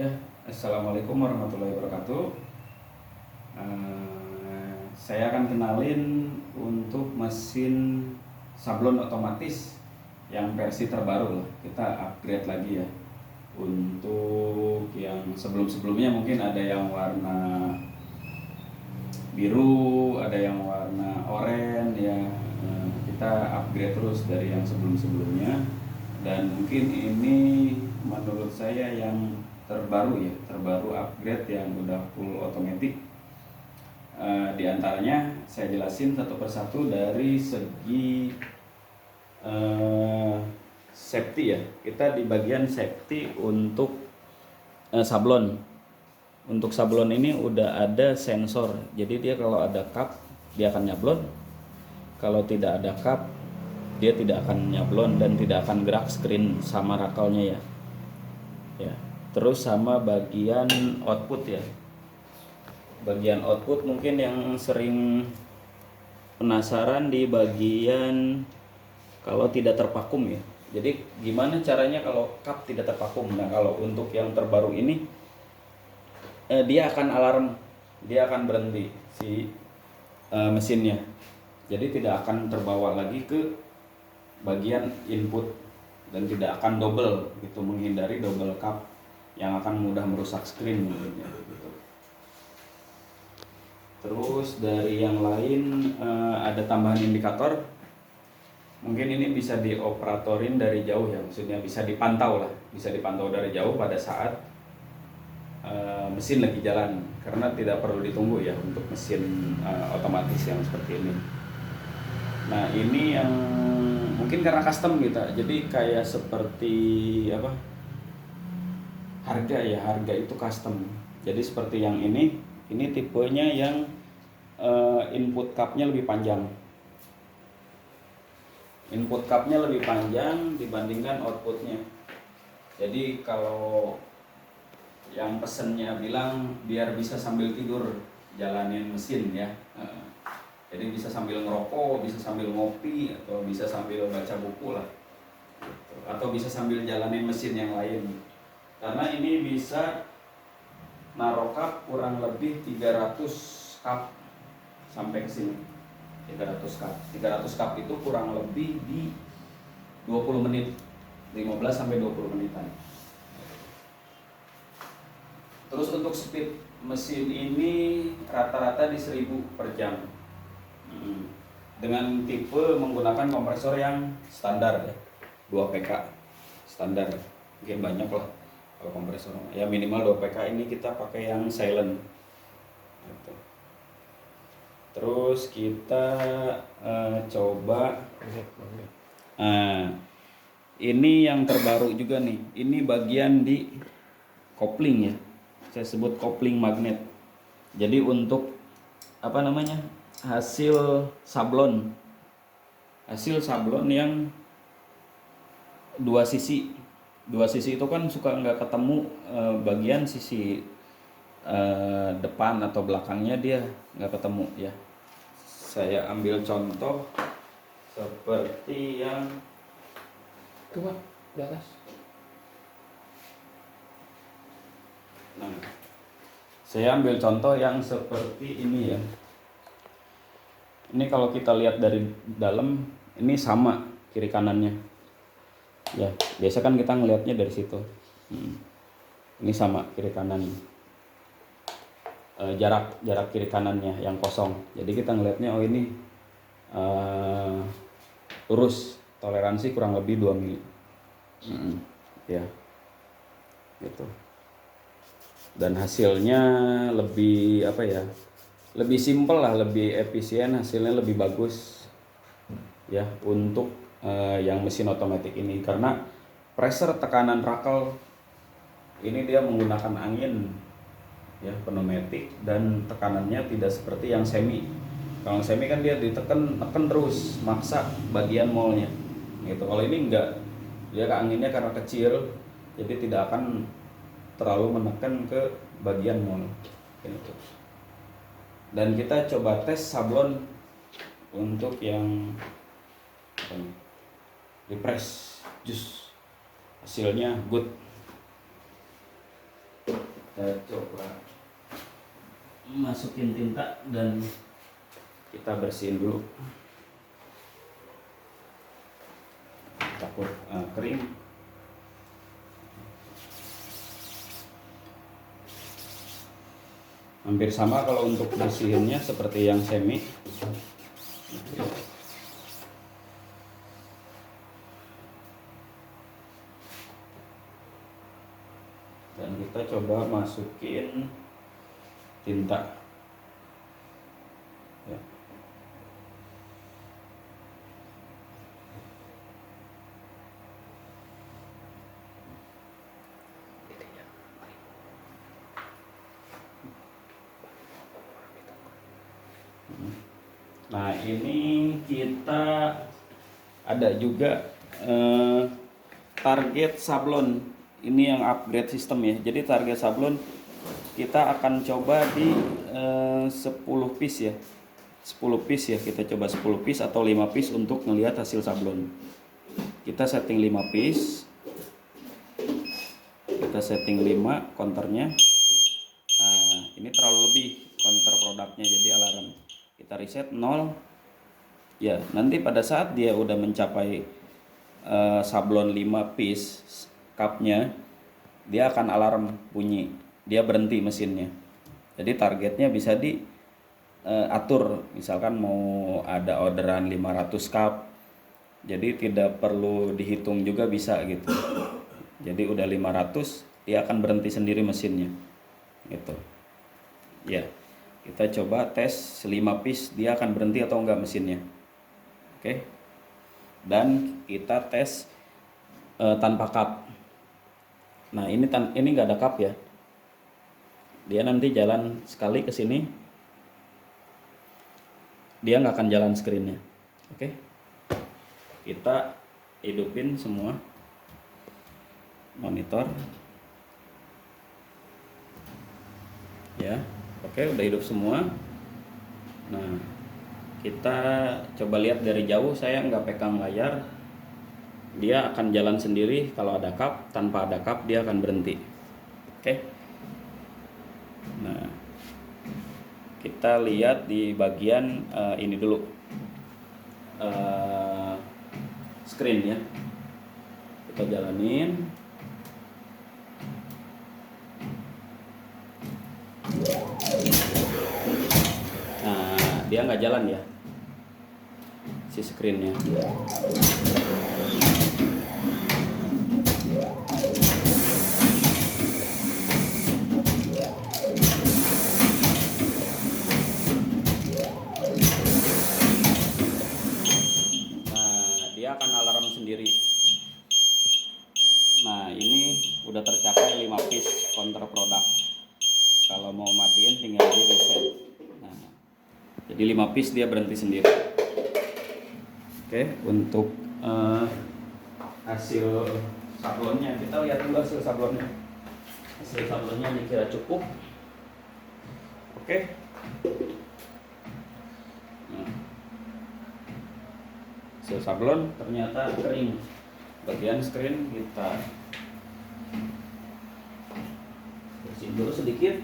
Ya, assalamualaikum warahmatullahi wabarakatuh. Saya akan kenalin untuk mesin sablon otomatis yang versi terbaru lah. Kita upgrade lagi ya. Untuk yang sebelum-sebelumnya mungkin ada yang warna biru, ada yang warna oranye ya. Kita upgrade terus dari yang sebelum-sebelumnya. Dan mungkin ini menurut saya yang terbaru ya, terbaru upgrade yang udah full otomatis. Di antaranya saya jelasin satu persatu dari segi safety ya. Kita di bagian safety untuk sablon. Untuk sablon ini udah ada sensor. Jadi dia kalau ada cup dia akan nyablon. Kalau tidak ada cup dia tidak akan nyablon dan tidak akan gerak screen sama rakalnya ya. Ya. Terus sama bagian output ya. Bagian output mungkin yang sering penasaran di bagian kalau tidak terpakum ya. Jadi gimana caranya kalau cup tidak terpakum? Nah, kalau untuk yang terbaru ini dia akan alarm, dia akan berhenti si mesinnya. Jadi tidak akan terbawa lagi ke bagian input dan tidak akan double gitu, menghindari double cup yang akan mudah merusak screen gitu. Terus dari yang lain ada tambahan indikator. Mungkin ini bisa dioperatorin dari jauh ya, maksudnya bisa dipantau lah, bisa dipantau dari jauh pada saat mesin lagi jalan, karena tidak perlu ditunggu ya untuk mesin otomatis yang seperti ini. Nah ini yang mungkin karena custom gitu, jadi kayak seperti apa, harga ya, harga itu custom. Jadi seperti yang ini tipenya yang input cupnya lebih panjang. Input cupnya lebih panjang dibandingkan outputnya. Jadi kalau yang pesennya bilang biar bisa sambil tidur jalanin mesin ya. Jadi bisa sambil ngerokok, bisa sambil ngopi, atau bisa sambil baca buku lah, atau bisa sambil jalanin mesin yang lain. Karena ini bisa naruh cup kurang lebih 300 cup sampai ke sini. 300 cup. 300 cup itu kurang lebih di 20 menit. 15 sampai 20 menitan. Terus untuk speed mesin ini rata-rata di 1000 per jam. Dengan tipe menggunakan kompresor yang standar ya, 2 PK standar. Mungkin banyak lah kalau kompresor ya, minimal 2 PK. Ini kita pakai yang silent gitu. Terus kita coba ini yang terbaru juga nih, ini bagian di kopling ya, saya sebut kopling magnet. Jadi untuk apa namanya, hasil sablon yang dua sisi itu kan suka nggak ketemu bagian sisi depan atau belakangnya, dia nggak ketemu ya. Saya ambil contoh seperti yang Coba di atas. Nah, saya ambil contoh yang seperti ini ya. Ini kalau kita lihat dari dalam, ini sama kiri kanannya. Ya, biasa kan kita ngelihatnya dari situ. Ini sama kiri kanan. Jarak kiri kanannya yang kosong. Jadi kita ngelihatnya oh ini lurus, toleransi kurang lebih 2 mili. Ya. Gitu. Dan hasilnya lebih apa ya, lebih simpel lah, lebih efisien, hasilnya lebih bagus ya untuk yang mesin otomatis ini, karena pressure tekanan rakel ini dia menggunakan angin ya, pneumatik, dan tekanannya tidak seperti yang semi. Kalau semi kan dia tekan terus, maksa bagian molnya gitu. Kalau ini enggak, dia anginnya karena kecil jadi tidak akan terlalu menekan ke bagian mol gitu. Dan kita coba tes sablon untuk yang refresh juice, hasilnya good. kita coba masukin tinta dan kita bersihin dulu, takut kering. Hampir sama kalau untuk bersihinnya seperti yang semi. Dan kita coba masukin tinta ya. Nah ini kita ada juga target sablon, ini yang upgrade sistem ya. Jadi target sablon kita akan coba di 10 piece ya, 10 piece ya, kita coba 10 piece atau 5 piece untuk melihat hasil sablon. Kita setting 5 piece, kita setting 5 counternya. Nah ini terlalu lebih counter produknya, jadi alarm. Kita reset 0 ya, nanti pada saat dia udah mencapai sablon 5 piece cupnya, dia akan alarm bunyi, dia berhenti mesinnya. Jadi targetnya bisa diatur, misalkan mau ada orderan 500 cup, jadi tidak perlu dihitung juga bisa gitu. Jadi udah 500 dia akan berhenti sendiri mesinnya gitu ya. Kita coba tes 5 piece dia akan berhenti atau enggak mesinnya. Oke. Dan kita tes tanpa cup. Nah, ini enggak ada cup ya. Dia nanti jalan sekali ke sini. Dia nggak akan jalan screen-nya. Oke. Kita hidupin semua monitor. Ya. Oke, udah hidup semua. Nah, kita coba lihat dari jauh, saya nggak pegang layar. Dia akan jalan sendiri kalau ada cup, tanpa ada cup dia akan berhenti. Oke. Nah, kita lihat di bagian ini dulu, screen ya. Kita jalanin. Nah, dia nggak jalan ya si screennya. Nah, dia akan alarm sendiri. Nah, ini udah tercapai 5 piece counter produk. Kalau mau matiin tinggal di reset. Nah, jadi 5 piece dia berhenti sendiri. Oke, untuk hasil sablonnya kita lihat dulu hasil sablonnya. Hasil sablonnya dikira cukup. Oke. Nah, hasil sablon ternyata kering. Bagian screen kita bersihin dulu sedikit.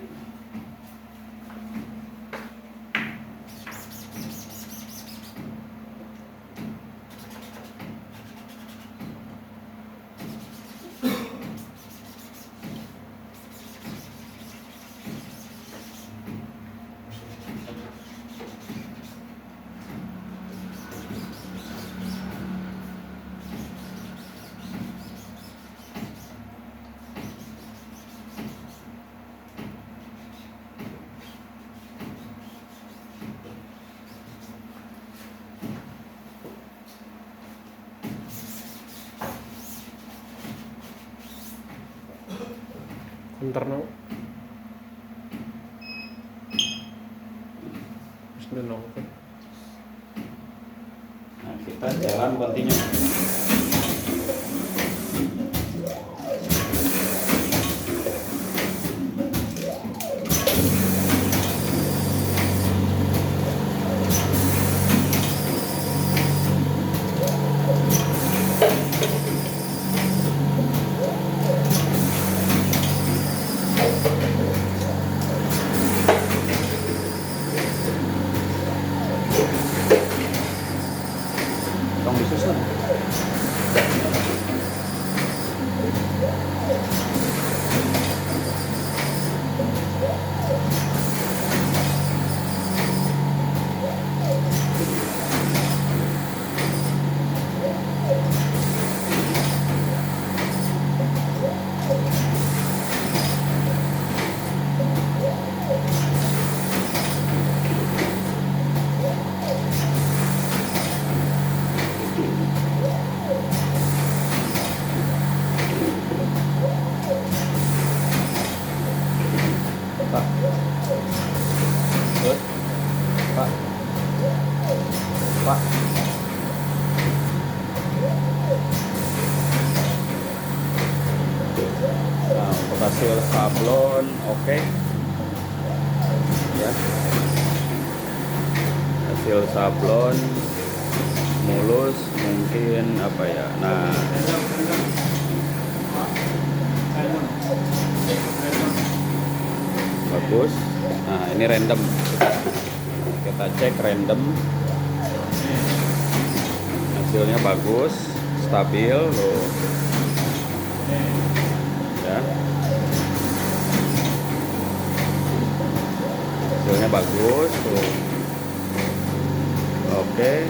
Internal. Sudah oke. Nah, kita jalan continue. hasil sablon oke ya, hasil sablon mulus mungkin apa ya. Nah, bagus. Nah, ini random, kita cek random, hasilnya bagus, stabil loh ya, hasilnya bagus tuh. Oke.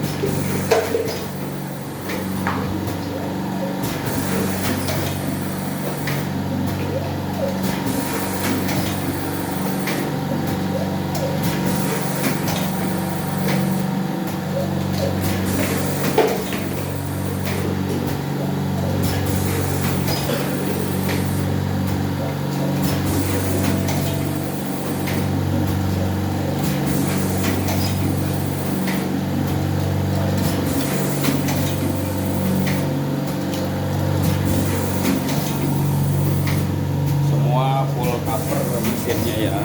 Semua full cover mesinnya ya.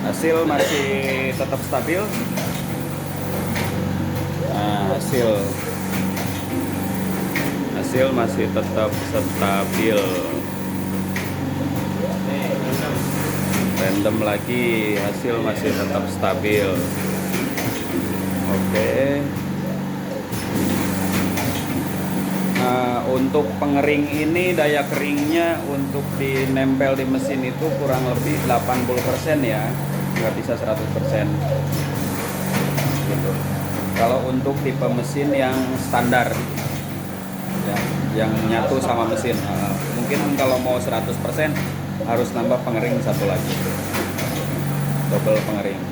Hasil masih tetap stabil. Nah, hasil masih tetap stabil. Random lagi, hasil masih tetap stabil. Oke. Nah, untuk pengering ini daya keringnya untuk dinempel di mesin itu kurang lebih 80% ya, nggak bisa 100% gitu. Kalau untuk tipe mesin yang standar ya, yang nyatu sama mesin, mungkin kalau mau 100% harus nambah pengering satu lagi, double pengering.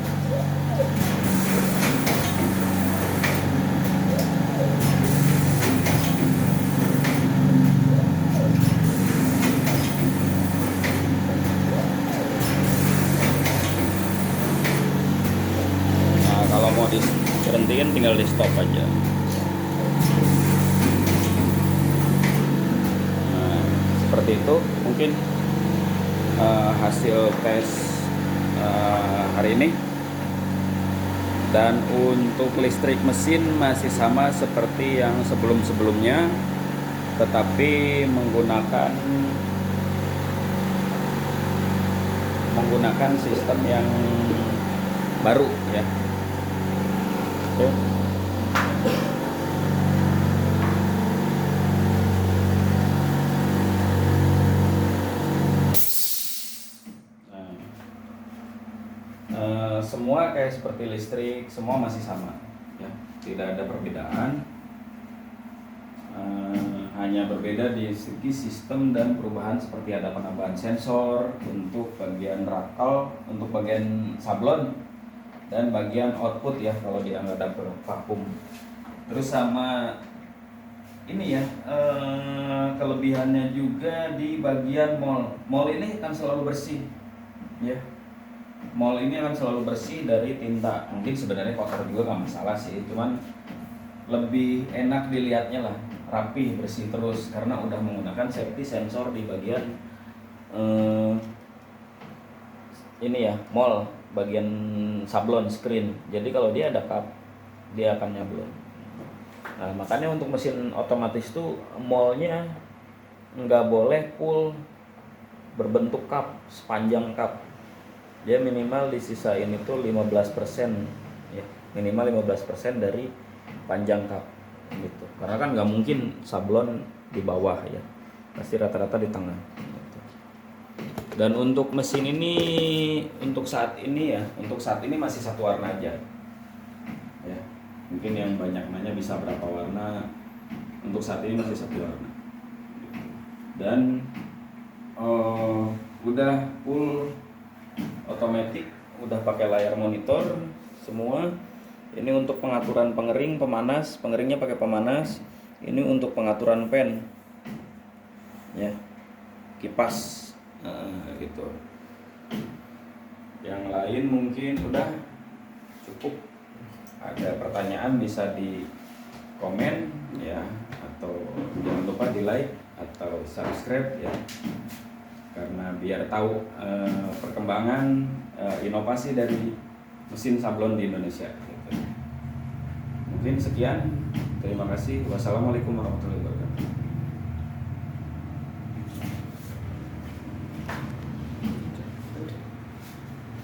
Kalau mau diberhentiin tinggal di stop aja. Nah, seperti itu mungkin hasil tes hari ini. Dan untuk listrik mesin masih sama seperti yang sebelum-sebelumnya, tetapi menggunakan sistem yang baru ya. Oke. Semua kayak seperti listrik, semua masih sama ya, tidak ada perbedaan. Hanya berbeda di segi sistem dan perubahan, seperti ada penambahan sensor untuk bagian rakal, untuk bagian sablon, dan bagian output ya kalau dia nggak ada vakum. Terus sama ini ya, kelebihannya juga di bagian mol ini akan selalu bersih ya. Mol ini akan selalu bersih dari tinta. Mungkin sebenarnya kotor juga nggak masalah sih, cuman lebih enak dilihatnya lah, rapi, bersih terus, karena udah menggunakan safety sensor di bagian ini ya, mol, bagian sablon screen. Jadi kalau dia ada cup, dia akan nyablon. Nah, makanya untuk mesin otomatis tuh molnya nggak boleh full berbentuk cup, sepanjang cup. Dia minimal di sisa ini tuh 15%, ya. Minimal 15% dari panjang cup gitu. Karena kan nggak mungkin sablon di bawah ya. Pasti rata-rata di tengah. Gitu. Dan untuk mesin ini untuk saat ini masih satu warna aja. Ya. Mungkin yang banyak nanya bisa berapa warna. Untuk saat ini masih satu warna. Dan udah full otomatis, udah pakai layar monitor semua. Ini untuk pengaturan pengering, pemanas, pengeringnya pakai pemanas. Ini untuk pengaturan fan, ya, kipas, gitu. Yang lain mungkin udah cukup. Ada pertanyaan bisa di komen ya, atau jangan lupa di like atau subscribe ya, karena biar tahu perkembangan inovasi dari mesin sablon di Indonesia gitu. Mungkin sekian, terima kasih. Wassalamualaikum warahmatullahi wabarakatuh.